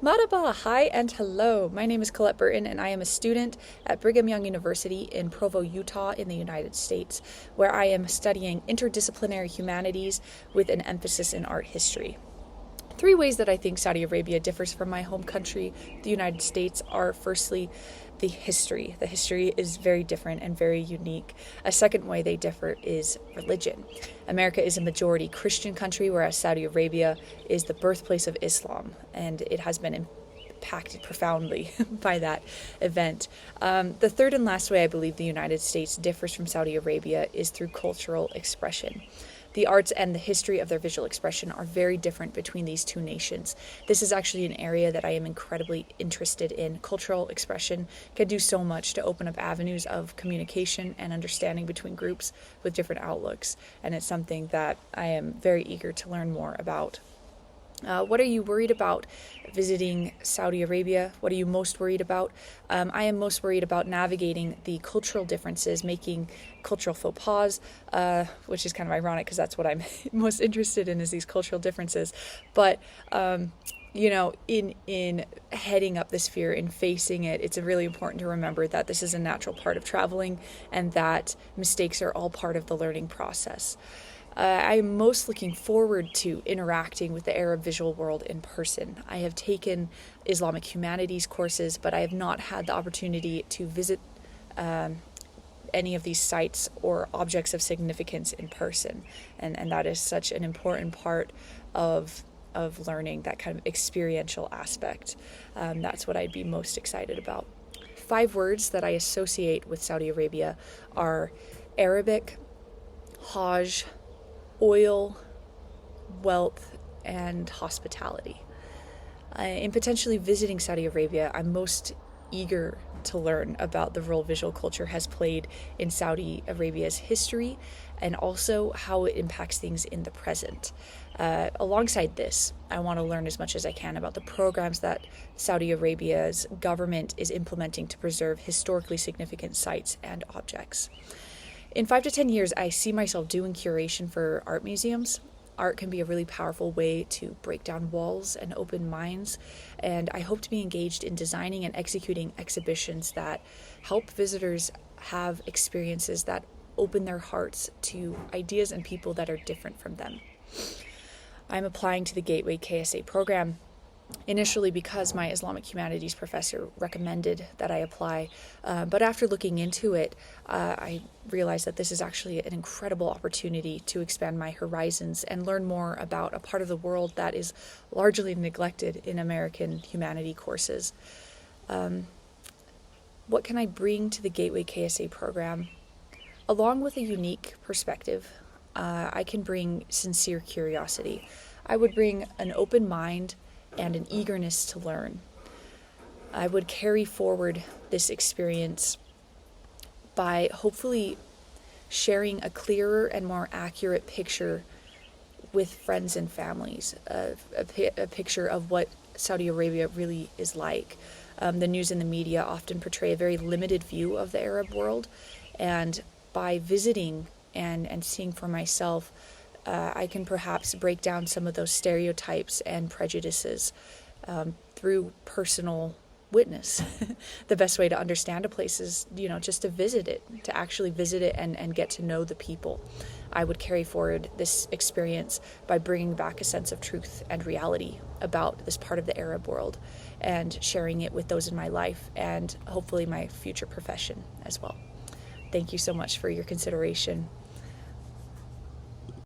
Marhaba, hi and hello. My name is Colette Burton and I am a student at Brigham Young University in Provo, Utah in the United States, where I am studying interdisciplinary humanities with an emphasis in art history. Three ways that I think Saudi Arabia differs from my home country, the United States, are firstly, the history. The history is very different and very unique. A second way they differ is religion. America is a majority Christian country, whereas Saudi Arabia is the birthplace of Islam, and it has been impacted profoundly by that event. The third and last way I believe the United States differs from Saudi Arabia is through cultural expression. The arts and the history of their visual expression are very different between these two nations. This is actually an area that I am incredibly interested in. Cultural expression can do so much to open up avenues of communication and understanding between groups with different outlooks, and it's something that I am very eager to learn more about. What are you worried about visiting Saudi Arabia? What are you most worried about? I am most worried about navigating the cultural differences, making cultural faux pas, which is kind of ironic because that's what I'm most interested in, is these cultural differences. But in heading up this fear and facing it, it's really important to remember that this is a natural part of traveling and that mistakes are all part of the learning process. I'm most looking forward to interacting with the Arab visual world in person. I have taken Islamic humanities courses, but I have not had the opportunity to visit any of these sites or objects of significance in person. And that is such an important part of learning, that kind of experiential aspect. That's what I'd be most excited about. 5 words that I associate with Saudi Arabia are Arabic, Hajj, oil, wealth, and hospitality. In potentially visiting Saudi Arabia, I'm most eager to learn about the role visual culture has played in Saudi Arabia's history and also how it impacts things in the present. Alongside this, I want to learn as much as I can about the programs that Saudi Arabia's government is implementing to preserve historically significant sites and objects. In 5 to 10 years, I see myself doing curation for art museums. Art can be a really powerful way to break down walls and open minds, and I hope to be engaged in designing and executing exhibitions that help visitors have experiences that open their hearts to ideas and people that are different from them. I'm applying to the Gateway KSA program initially because my Islamic humanities professor recommended that I apply, but after looking into it, I realized that this is actually an incredible opportunity to expand my horizons and learn more about a part of the world that is largely neglected in American humanity courses. What can I bring to the Gateway KSA program? Along with a unique perspective, I can bring sincere curiosity. I would bring an open mind and an eagerness to learn. I would carry forward this experience by hopefully sharing a clearer and more accurate picture with friends and families, a picture of what Saudi Arabia really is like. The news and the media often portray a very limited view of the Arab world, and by visiting and seeing for myself, I can perhaps break down some of those stereotypes and prejudices through personal witness. The best way to understand a place is, just to visit it, to actually visit it and get to know the people. I would carry forward this experience by bringing back a sense of truth and reality about this part of the Arab world and sharing it with those in my life and hopefully my future profession as well. Thank you so much for your consideration.